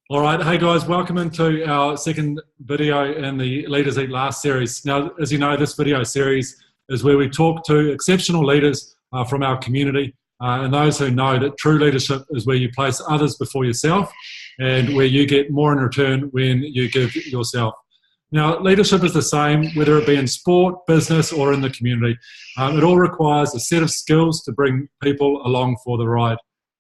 All right, hey guys, welcome into our second video in the Leaders Eat Last series. Now, as you know, this video series is where we talk to exceptional leaders from our community and those who know that true leadership is where you place others before yourself and where you get more in return when you give yourself. Now, leadership is the same, whether it be in sport, business, or in the community. It all requires a set of skills to bring people along for the ride.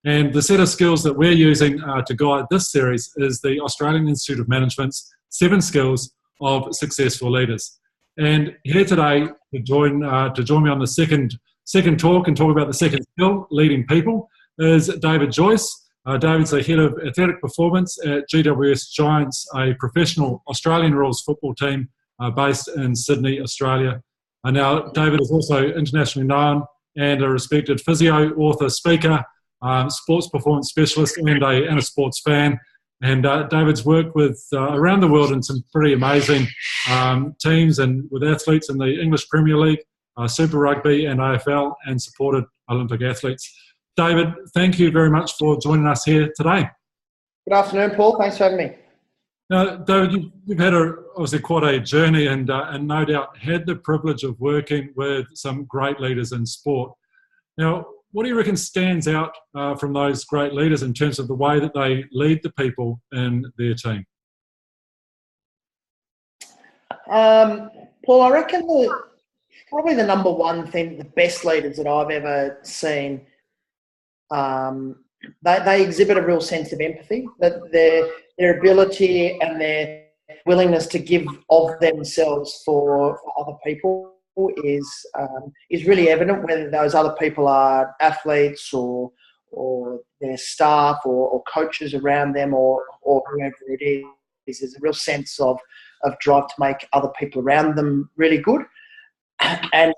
And the set of skills that we're using to guide this series is the Australian Institute of Management's 7 Skills of Successful Leaders. And here today to join me on the second talk and talk about the second skill, leading people, is David Joyce. David's the head of athletic performance at GWS Giants, a professional Australian rules football team based in Sydney, Australia. Now, David is also internationally known and a respected physio, author, speaker, sports performance specialist and a sports fan. And David's worked with around the world in some pretty amazing teams and with athletes in the English Premier League, Super Rugby and AFL, and supported Olympic athletes. David, thank you very much for joining us here today. Good afternoon, Paul. Thanks for having me. Now, David, you've had obviously quite a journey and no doubt had the privilege of working with some great leaders in sport. Now, what do you reckon stands out from those great leaders in terms of the way that they lead the people in their team? Paul, I reckon probably the number one thing, the best leaders that I've ever seen, they exhibit a real sense of empathy, that their ability and their willingness to give of themselves for other people is really evident, whether those other people are athletes or their staff or coaches around them or whoever it is. There's a real sense of drive to make other people around them really good. And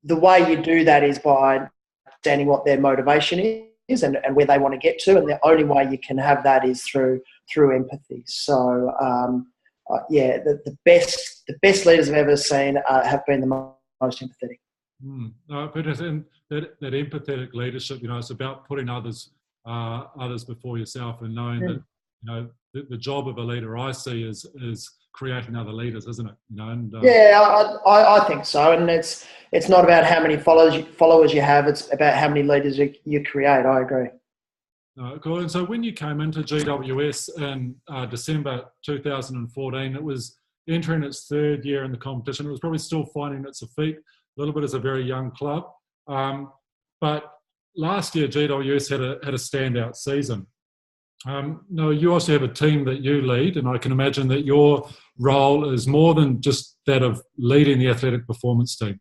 the way you do that is by understanding what their motivation is and where they want to get to. And the only way you can have that is through empathy. So, the best leaders I've ever seen have been the most empathetic. But that empathetic leadership, it's about putting others before yourself and knowing that, the job of a leader I see is creating other leaders, isn't it? I think so. And it's not about how many followers you have; it's about how many leaders you create. I agree. Cool. And so when you came into GWS in December 2014, it was entering its third year in the competition. It was probably still finding its feet a little bit as a very young club. But last year, GWS had a standout season. Now, you also have a team that you lead, and I can imagine that your role is more than just that of leading the athletic performance team.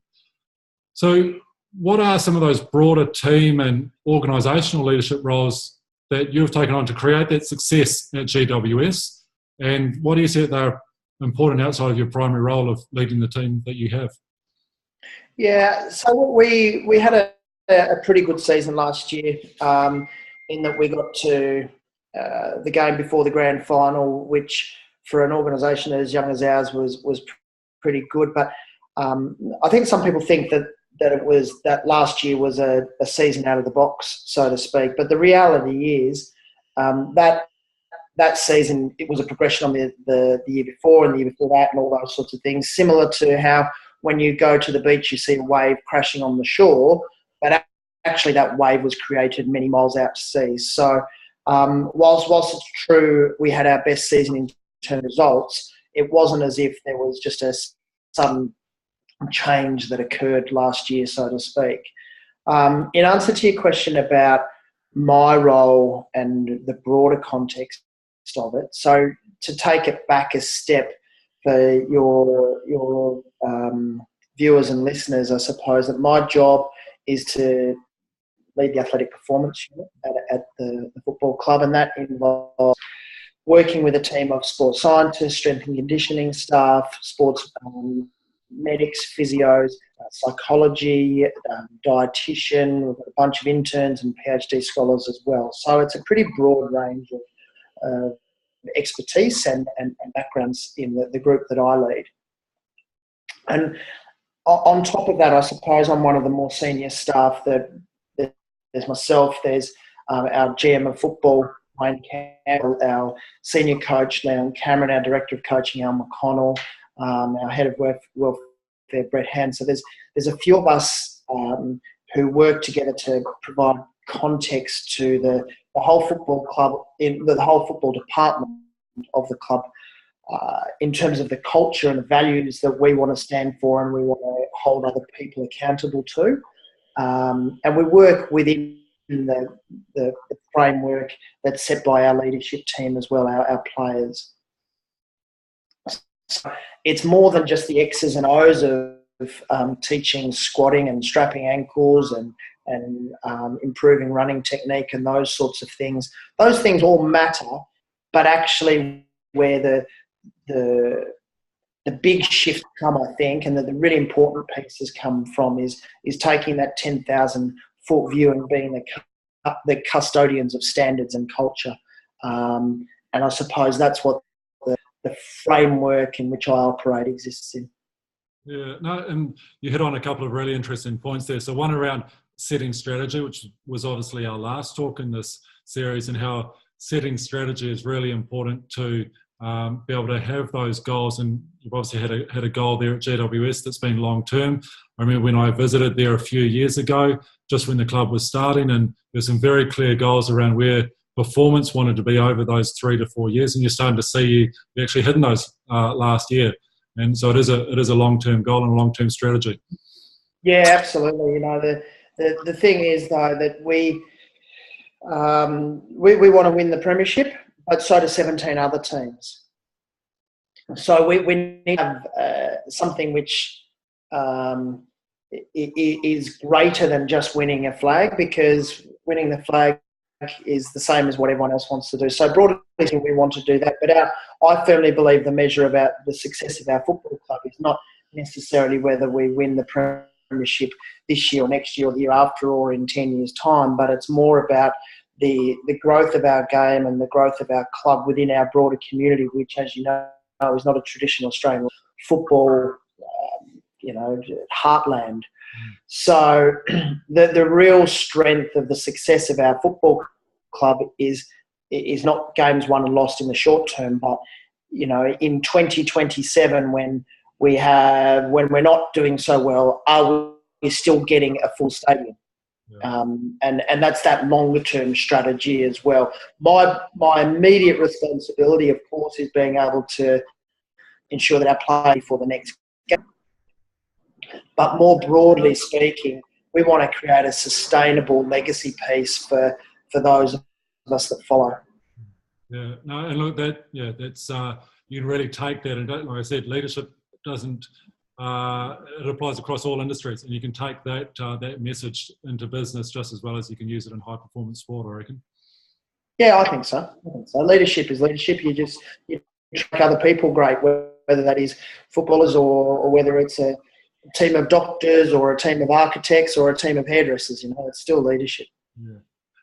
So what are some of those broader team and organisational leadership roles that you've taken on to create that success at GWS? And what do you see that they're important outside of your primary role of leading the team that you have? Yeah, so we had a pretty good season last year in that we got to the game before the grand final, which for an organisation as young as ours was pretty good. But I think some people think that last year was a season out of the box, so to speak. But the reality is that season, it was a progression on the year before and the year before that and all those sorts of things, similar to how when you go to the beach, you see a wave crashing on the shore, but actually that wave was created many miles out to sea. So whilst it's true we had our best season in terms of results, it wasn't as if there was just a sudden change that occurred last year, so to speak. In answer to your question about my role and the broader context of it, so to take it back a step for your viewers and listeners, I suppose that my job is to lead the athletic performance unit at the football club, and that involves working with a team of sports scientists, strength and conditioning staff, sports medics, physios, psychology, dietitian. We've got a bunch of interns and PhD scholars as well. So it's a pretty broad range of expertise and backgrounds in the group that I lead. And on top of that, I suppose I'm one of the more senior staff. There's myself, there's our GM of football, Wayne Campbell, our senior coach, Leon Cameron, our director of coaching, Al McConnell, our head of welfare, Brett Hand. So there's a few of us who work together to provide context to the whole football club, in the whole football department of the club, in terms of the culture and the values that we want to stand for and we want to hold other people accountable to. And we work within the framework that's set by our leadership team as well, our players. So it's more than just the X's and O's of teaching squatting and strapping ankles and improving running technique and those sorts of things. Those things all matter, but actually where the big shift come, I think, and the really important pieces come from is taking that 10,000-foot view and being the custodians of standards and culture. And I suppose that's what the framework in which I operate exists in. Yeah, no, and you hit on a couple of really interesting points there. So one around setting strategy, which was obviously our last talk in this series, and how setting strategy is really important to be able to have those goals. And you've obviously had a goal there at GWS that's been long term. I remember when I visited there a few years ago, just when the club was starting, and there's some very clear goals around where performance wanted to be over those 3 to 4 years, and you're starting to see you actually hitting those last year. And so it is a long-term goal and a long-term strategy. Yeah, absolutely. You know, the thing is though that we want to win the premiership, but so do 17 other teams. So we need to have something which is greater than just winning a flag, because winning the flag is the same as what everyone else wants to do. So broadly speaking, we want to do that. But I firmly believe the measure about the success of our football club is not necessarily whether we win the premiership this year or next year or the year after or in 10 years' time, but it's more about the growth of our game and the growth of our club within our broader community, which, as you know, is not a traditional Australian football, heartland. So the real strength of the success of our football club is not games won and lost in the short term, but in 2027 when we're not doing so well, are we still getting a full stadium? Yeah. And that's that longer term strategy as well. My immediate responsibility, of course, is being able to ensure that our play for the next game. But more broadly speaking, we want to create a sustainable legacy piece for those of us that follow. Yeah, no, and look, that's you can really take that, and like I said, leadership doesn't. It applies across all industries, and you can take that message into business just as well as you can use it in high performance sport, I reckon. Yeah, I think so. Leadership is leadership. You make other people great, whether that is footballers or whether it's a team of doctors or a team of architects or a team of hairdressers. It's still leadership. Yeah.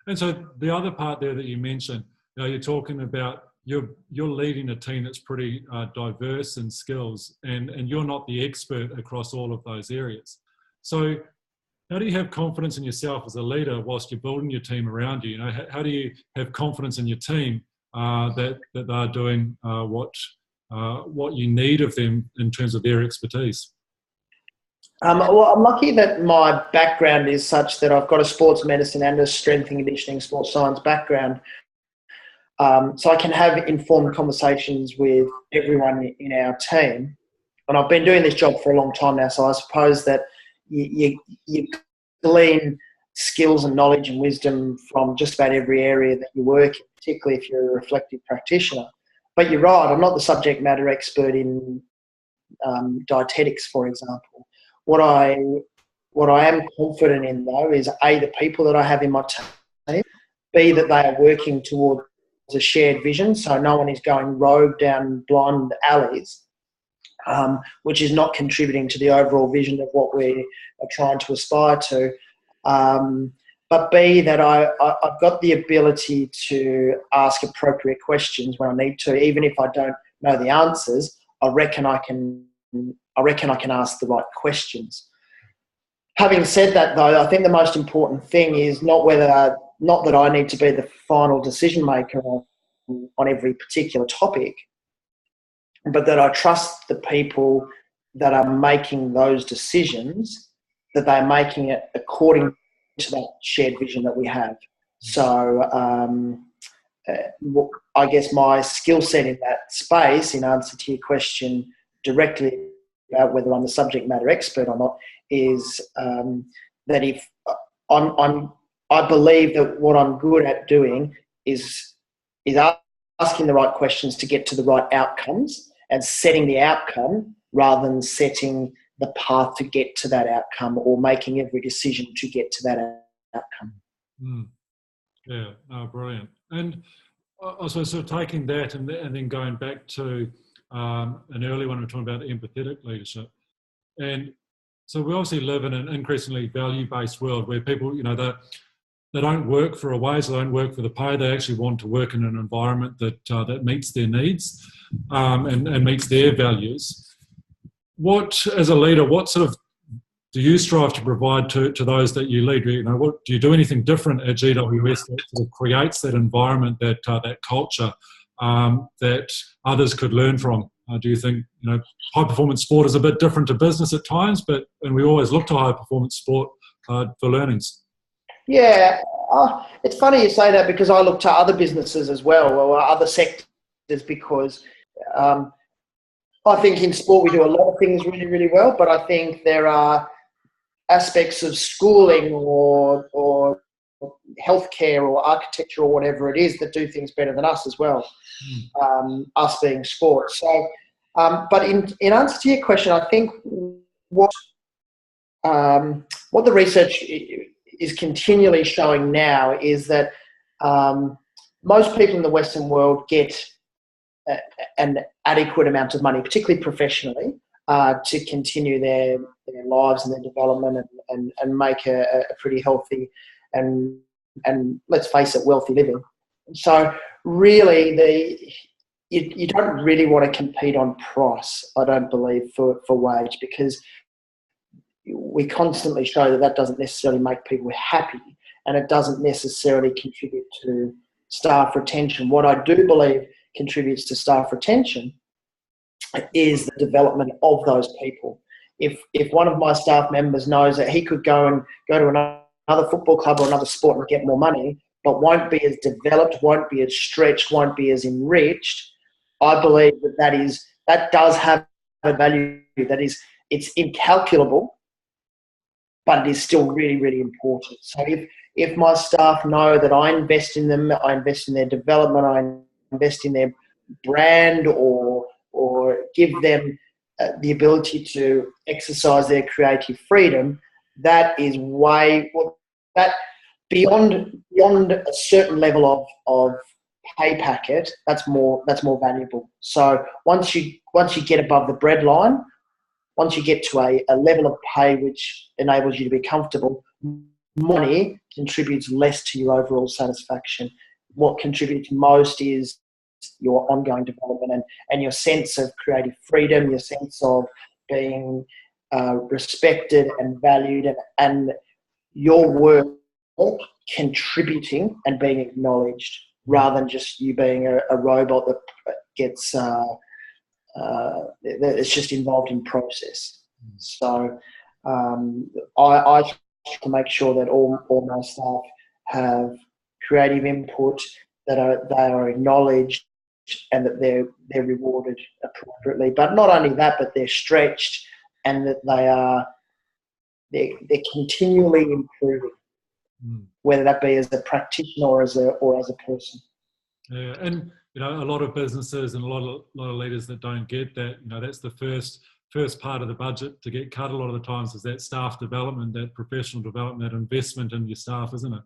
And so the other part there that you mentioned, you're talking about you're leading a team that's pretty diverse in skills, and you're not the expert across all of those areas. So how do you have confidence in yourself as a leader whilst you're building your team around you? How do you have confidence in your team that they're doing what you need of them in terms of their expertise? Well, I'm lucky that my background is such that I've got a sports medicine and a strength and conditioning sports science background. So I can have informed conversations with everyone in our team. And I've been doing this job for a long time now, so I suppose that you glean skills and knowledge and wisdom from just about every area that you work in, particularly if you're a reflective practitioner. But you're right, I'm not the subject matter expert in dietetics, for example. What I am confident in, though, is A, the people that I have in my team, B, that they are working towards a shared vision, so no one is going rogue down blind alleys, which is not contributing to the overall vision of what we are trying to aspire to. But B, that I've got the ability to ask appropriate questions when I need to, even if I don't know the answers. I reckon I can ask the right questions. Having said that, though, I think the most important thing is not whether not that I need to be the final decision maker on every particular topic, but that I trust the people that are making those decisions, that they're making it according to that shared vision that we have. So I guess my skill set in that space, in answer to your question directly about whether I'm the subject matter expert or not, is that if I believe that what I'm good at doing is asking the right questions to get to the right outcomes, and setting the outcome rather than setting the path to get to that outcome, or making every decision to get to that outcome. Yeah, brilliant. And I suppose sort of taking that and then going back to an early one, we were talking about empathetic leadership. And so we obviously live in an increasingly value-based world where people, they don't work for a wage, they don't work for the pay. They actually want to work in an environment that meets their needs and meets their values. What, as a leader, what sort of do you strive to provide to those that you lead? What do you do anything different at GWS that sort of creates that environment, that culture that others could learn from? Do you think high performance sport is a bit different to business at times, and we always look to high performance sport for learnings? Yeah, it's funny you say that, because I look to other businesses as well, or other sectors, because I think in sport we do a lot of things really, really well, but I think there are aspects of schooling or healthcare or architecture or whatever it is that do things better than us as well, us being sport. So, but in answer to your question, I think what the research is continually showing now is that most people in the Western world get an adequate amount of money, particularly professionally, to continue their lives and their development and make a pretty healthy and let's face it, wealthy living. So really, you don't really want to compete on price, I don't believe, for wage, because we constantly show that doesn't necessarily make people happy, and it doesn't necessarily contribute to staff retention. What I do believe contributes to staff retention is the development of those people. If one of my staff members knows that he could go to another football club or another sport and get more money, but won't be as developed, won't be as stretched, won't be as enriched, I believe that does have a value. It's incalculable, but it is still really, really important. So if my staff know that I invest in them, I invest in their development, I invest in their brand, or give them the ability to exercise their creative freedom, that is that beyond a certain level of pay packet, that's more valuable. So once you get above the breadline, once you get to a level of pay which enables you to be comfortable, money contributes less to your overall satisfaction. What contributes most is your ongoing development and your sense of creative freedom, your sense of being respected and valued, and your work contributing and being acknowledged, rather than just you being a robot that gets it's just involved in process. So I try to make sure that all my staff have creative input, that they are acknowledged, and that they're rewarded appropriately. But not only that, but they're stretched, and that they're continually improving, whether that be as a practitioner or as a person. Yeah, and a lot of businesses and a lot of leaders that don't get that, that's the first part of the budget to get cut a lot of the times, is that staff development, that professional development, that investment in your staff, isn't it?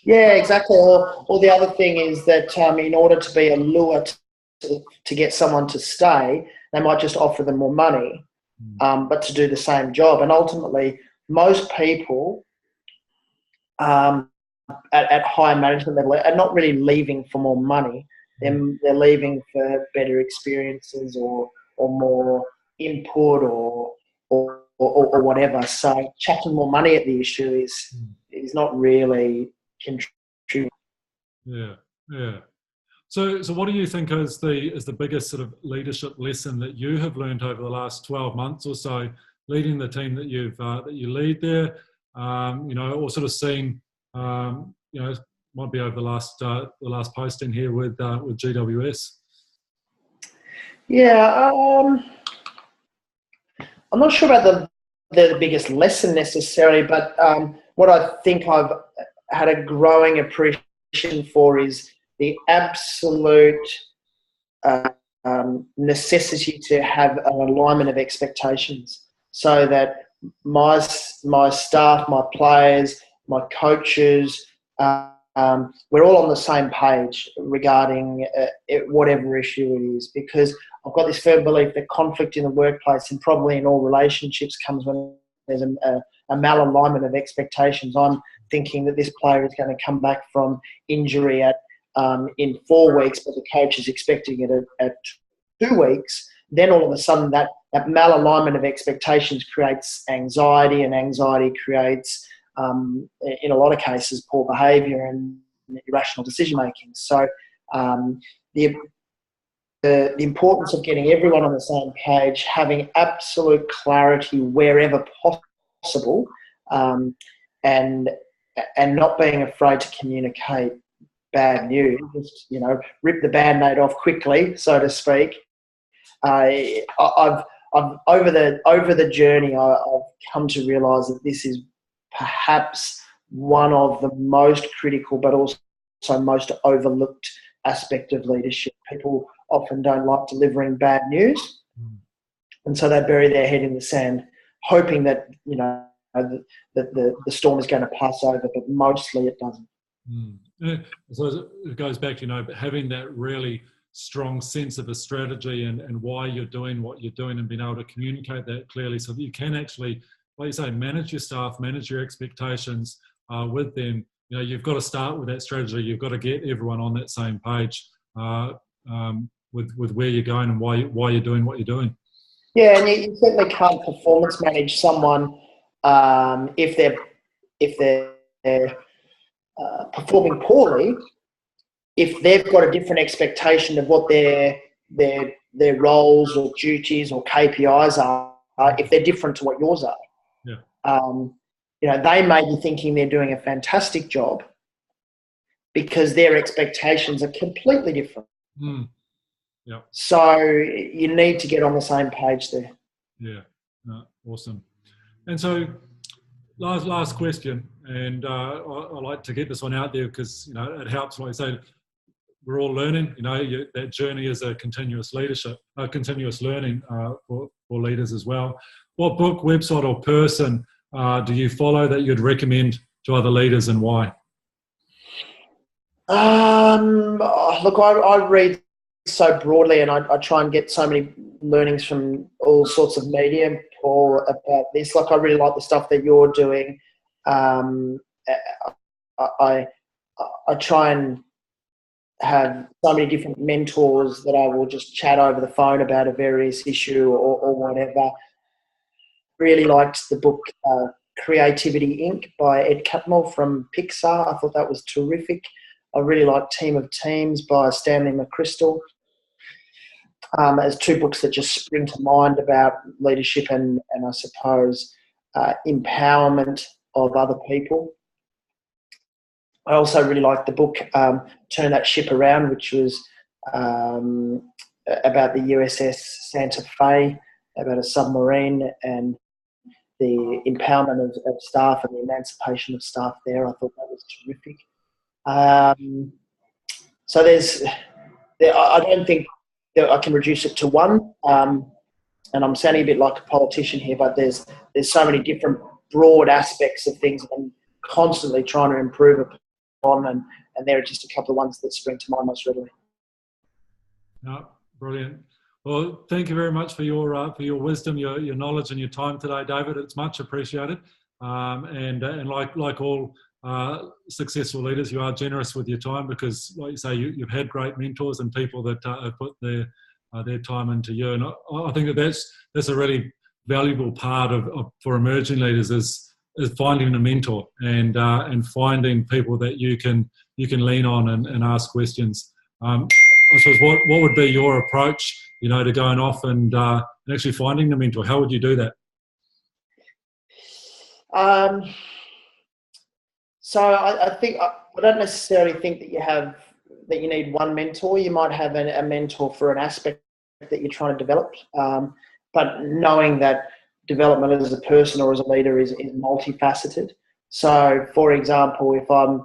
Yeah, exactly. Or the other thing is that in order to be a lure to get someone to stay, they might just offer them more money, but to do the same job. And ultimately, most people at higher management level are not really leaving for more money. They're leaving for better experiences or more input or whatever. So chucking more money at the issue is not really Yeah, yeah. So what do you think is the biggest sort of leadership lesson that you have learned over the last 12 months or so, leading the team that you lead there, or sort of seeing, might be over the last posting here with GWS. Yeah, I'm not sure about the biggest lesson necessarily, but what I think I've had a growing appreciation for is the absolute necessity to have an alignment of expectations, so that my staff, my players, my coaches, we're all on the same page regarding whatever issue it is, because I've got this firm belief that conflict in the workplace and probably in all relationships comes when there's a malalignment of expectations. I'm thinking that this player is going to come back from injury in 4 weeks, but the coach is expecting it at 2 weeks. Then all of a sudden that malalignment of expectations creates anxiety, and anxiety creates, in a lot of cases, poor behaviour and irrational decision making. So the importance of getting everyone on the same page, having absolute clarity wherever possible, and not being afraid to communicate bad news, just, rip the Band-Aid off quickly, so to speak. I've over the journey, I've come to realise that this is perhaps one of the most critical, but also most overlooked aspect of leadership. People often don't like delivering bad news, and so they bury their head in the sand, hoping that the storm is going to pass over, but mostly it doesn't. Yeah. So it goes back, having that really strong sense of a strategy and why you're doing what you're doing, and being able to communicate that clearly so that you can actually, like you say, manage your staff, manage your expectations with them. You've got to start with that strategy. You've got to get everyone on that same page with where you're going and why you're doing what you're doing. Yeah, and you certainly can't performance manage someone if they're performing poorly, if they've got a different expectation of what their roles or duties or KPIs are, if they're different to what yours are. Yeah. They may be thinking they're doing a fantastic job because their expectations are completely different. Yeah. So you need to get on the same page there. Yeah. Awesome. And so last question, and I like to get this one out there because it helps. Like I say, we're all learning. That journey is a continuous learning for leaders as well. What book, website, or person do you follow that you'd recommend to other leaders, and why? Look, I read so broadly, and I try and get so many learnings from all sorts of media, Paul, about this. Like, I really like the stuff that you're doing. I try and have so many different mentors that I will just chat over the phone about a various issue or whatever. Really liked the book Creativity Inc. by Ed Catmull from Pixar. I thought that was terrific. I really liked Team of Teams by Stanley McChrystal. As 2 books that just spring to mind about leadership and I suppose empowerment of other people. I also really liked the book Turn That Ship Around, which was about the USS Santa Fe, about a submarine and the empowerment of staff and the emancipation of staff there. I thought that was terrific. So I don't think that I can reduce it to one. And I'm sounding a bit like a politician here, but there's so many different broad aspects of things that I'm constantly trying to improve upon, and there are just a couple of ones that spring to mind most readily. No, brilliant. Well, thank you very much for your wisdom, your knowledge, and your time today, David. It's much appreciated. And like all successful leaders, you are generous with your time because, like you say, you've had great mentors and people that have put their time into you. And I think that's a really valuable part for emerging leaders is finding a mentor and finding people that you can you can lean on and ask questions. I suppose what would be your approach, to going off and actually finding the mentor? How would you do that? So I think I don't necessarily think that you need one mentor. You might have a mentor for an aspect that you're trying to develop, but knowing that development as a person or as a leader is multifaceted. So, for example, if I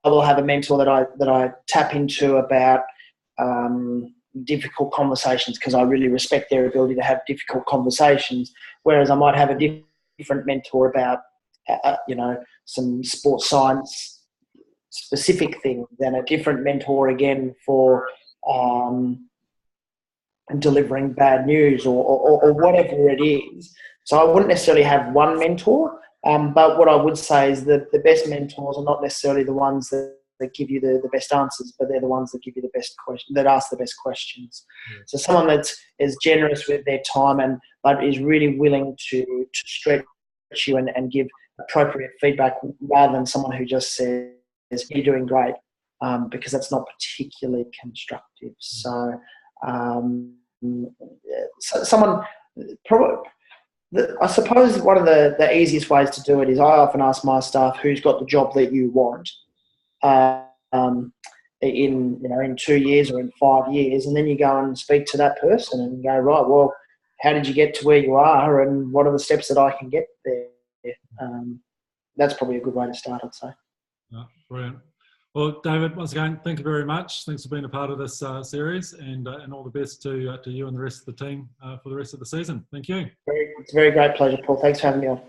will have a mentor that I tap into about difficult conversations, because I really respect their ability to have difficult conversations. Whereas I might have a different mentor about some sports science specific thing, then a different mentor again for delivering bad news or whatever it is. So I wouldn't necessarily have one mentor, but what I would say is that the best mentors are not necessarily the ones that give you the best answers, but they're the ones that give you the best question, that ask the best questions. Yeah. So someone that is generous with their time but is really willing to stretch you and give appropriate feedback, rather than someone who just says, "You're doing great," because that's not particularly constructive. So, someone probably. I suppose one of the easiest ways to do it is I often ask my staff, "Who's got the job that you want in 2 years or in 5 years?" And then you go and speak to that person and go, "Right, well, how did you get to where you are, and what are the steps that I can get there?" That's probably a good way to start, I'd say. Oh, brilliant. Well, David, once again, thank you very much. Thanks for being a part of this series, and all the best to you and the rest of the team for the rest of the season. Thank you. It's a very great pleasure, Paul. Thanks for having me on.